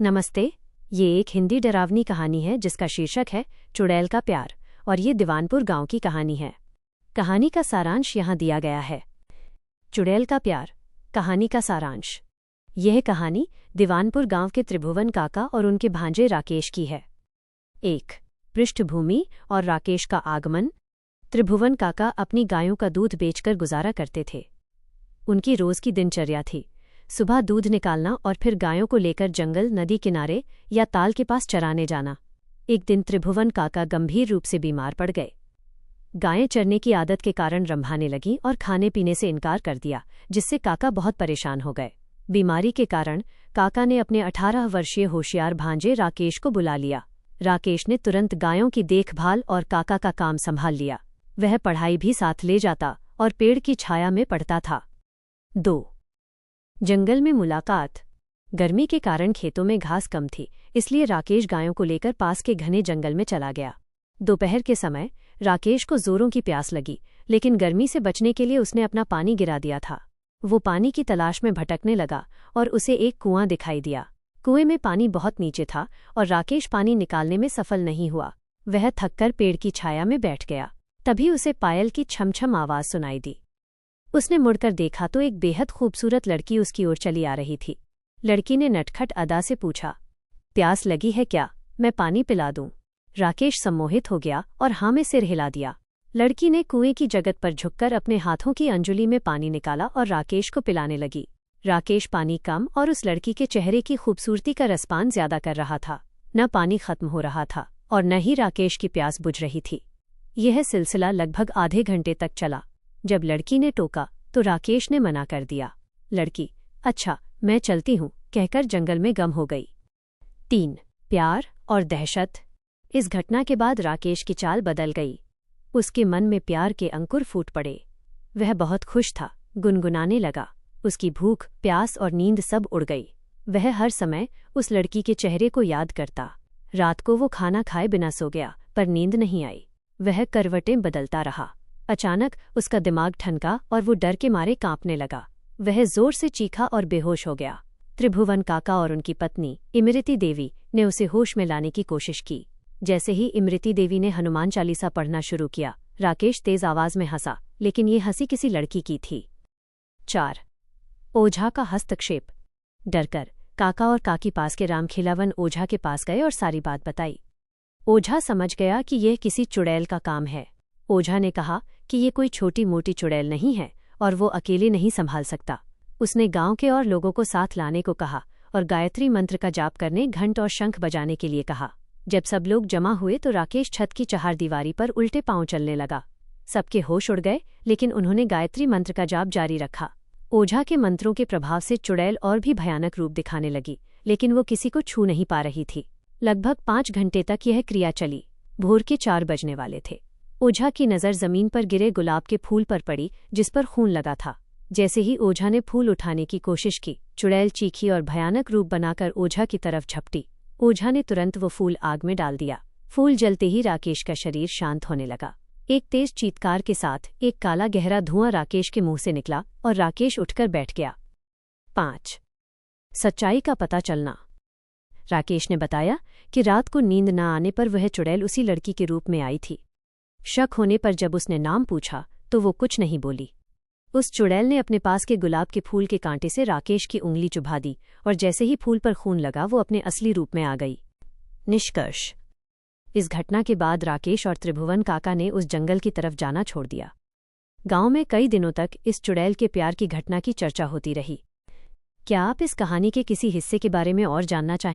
नमस्ते। ये एक हिंदी डरावनी कहानी है जिसका शीर्षक है चुड़ैल का प्यार, और ये दीवानपुर गांव की कहानी है। कहानी का सारांश यहाँ दिया गया है। चुड़ैल का प्यार, कहानी का सारांश। यह कहानी दीवानपुर गांव के त्रिभुवन काका और उनके भांजे राकेश की है। 1. पृष्ठभूमि और राकेश का आगमन। त्रिभुवन काका अपनी गायों का दूध बेचकर गुजारा करते थे। उनकी रोज की दिनचर्या थी सुबह दूध निकालना और फिर गायों को लेकर जंगल, नदी किनारे या ताल के पास चराने जाना। एक दिन त्रिभुवन काका गंभीर रूप से बीमार पड़ गए। गायें चरने की आदत के कारण रंभाने लगीं और खाने पीने से इनकार कर दिया, जिससे काका बहुत परेशान हो गए। बीमारी के कारण काका ने अपने 18 वर्षीय होशियार भांजे राकेश को बुला लिया। राकेश ने तुरंत गायों की देखभाल और काका का काम संभाल लिया। वह पढ़ाई भी साथ ले जाता और पेड़ की छाया में पढ़ता था। 2. जंगल में मुलाकात। गर्मी के कारण खेतों में घास कम थी, इसलिए राकेश गायों को लेकर पास के घने जंगल में चला गया। दोपहर के समय राकेश को जोरों की प्यास लगी, लेकिन गर्मी से बचने के लिए उसने अपना पानी गिरा दिया था। वो पानी की तलाश में भटकने लगा और उसे एक कुआं दिखाई दिया। कुएं में पानी बहुत नीचे था और राकेश पानी निकालने में सफल नहीं हुआ। वह थककर पेड़ की छाया में बैठ गया। तभी उसे पायल की छमछम आवाज सुनाई दी। उसने मुड़कर देखा तो एक बेहद खूबसूरत लड़की उसकी ओर चली आ रही थी। लड़की ने नटखट अदा से पूछा, प्यास लगी है क्या? मैं पानी पिला दूं? राकेश सम्मोहित हो गया और हाँ में सिर हिला दिया। लड़की ने कुएं की जगत पर झुककर अपने हाथों की अंजुली में पानी निकाला और राकेश को पिलाने लगी। राकेश पानी कम और उस लड़की के चेहरे की खूबसूरती का रसपान ज्यादा कर रहा था। न पानी खत्म हो रहा था और न ही राकेश की प्यास बुझ रही थी। यह सिलसिला लगभग आधे घंटे तक चला। जब लड़की ने टोका तो राकेश ने मना कर दिया। लड़की, अच्छा मैं चलती हूँ, कहकर जंगल में गम हो गई। 3. प्यार और दहशत। इस घटना के बाद राकेश की चाल बदल गई। उसके मन में प्यार के अंकुर फूट पड़े। वह बहुत खुश था, गुनगुनाने लगा। उसकी भूख, प्यास और नींद सब उड़ गई। वह हर समय उस लड़की के चेहरे को याद करता। रात को वो खाना खाए बिना सो गया, पर नींद नहीं आई। वह करवटें बदलता रहा। अचानक उसका दिमाग ठनका और वो डर के मारे कांपने लगा। वह जोर से चीखा और बेहोश हो गया। त्रिभुवन काका और उनकी पत्नी इमृति देवी ने उसे होश में लाने की कोशिश की। जैसे ही इमृति देवी ने हनुमान चालीसा पढ़ना शुरू किया, राकेश तेज आवाज में हंसा, लेकिन ये हंसी किसी लड़की की थी। 4. ओझा का हस्तक्षेप। डरकर काका और काकी पास के रामखिलावन ओझा के पास गए और सारी बात बताई। ओझा समझ गया कि यह किसी चुड़ैल का काम है। ओझा ने कहा कि ये कोई छोटी मोटी चुड़ैल नहीं है और वो अकेले नहीं संभाल सकता। उसने गांव के और लोगों को साथ लाने को कहा और गायत्री मंत्र का जाप करने, घंट और शंख बजाने के लिए कहा। जब सब लोग जमा हुए तो राकेश छत की चहारदीवारी पर उल्टे पांव चलने लगा। सबके होश उड़ गए, लेकिन उन्होंने गायत्री मंत्र का जाप जारी रखा। ओझा के मंत्रों के प्रभाव से चुड़ैल और भी भयानक रूप दिखाने लगी, लेकिन वो किसी को छू नहीं पा रही थी। लगभग 5 घंटे तक यह क्रिया चली। भोर के 4 बजने वाले थे। ओझा की नज़र जमीन पर गिरे गुलाब के फूल पर पड़ी, जिस पर खून लगा था। जैसे ही ओझा ने फूल उठाने की कोशिश की, चुड़ैल चीखी और भयानक रूप बनाकर ओझा की तरफ झपटी। ओझा ने तुरंत वो फूल आग में डाल दिया। फूल जलते ही राकेश का शरीर शांत होने लगा। एक तेज चीत्कार के साथ एक काला गहरा धुआं राकेश के मुंह से निकला और राकेश उठकर बैठ गया। 5. सच्चाई का पता चलना। राकेश ने बताया कि रात को नींद न आने पर वह चुड़ैल उसी लड़की के रूप में आई थी। शक होने पर जब उसने नाम पूछा तो वो कुछ नहीं बोली। उस चुड़ैल ने अपने पास के गुलाब के फूल के कांटे से राकेश की उंगली चुभा दी और जैसे ही फूल पर खून लगा वो अपने असली रूप में आ गई। निष्कर्ष। इस घटना के बाद राकेश और त्रिभुवन काका ने उस जंगल की तरफ जाना छोड़ दिया। गांव में कई दिनों तक इस चुड़ैल के प्यार की घटना की चर्चा होती रही। क्या आप इस कहानी के किसी हिस्से के बारे में और जानना चाहें?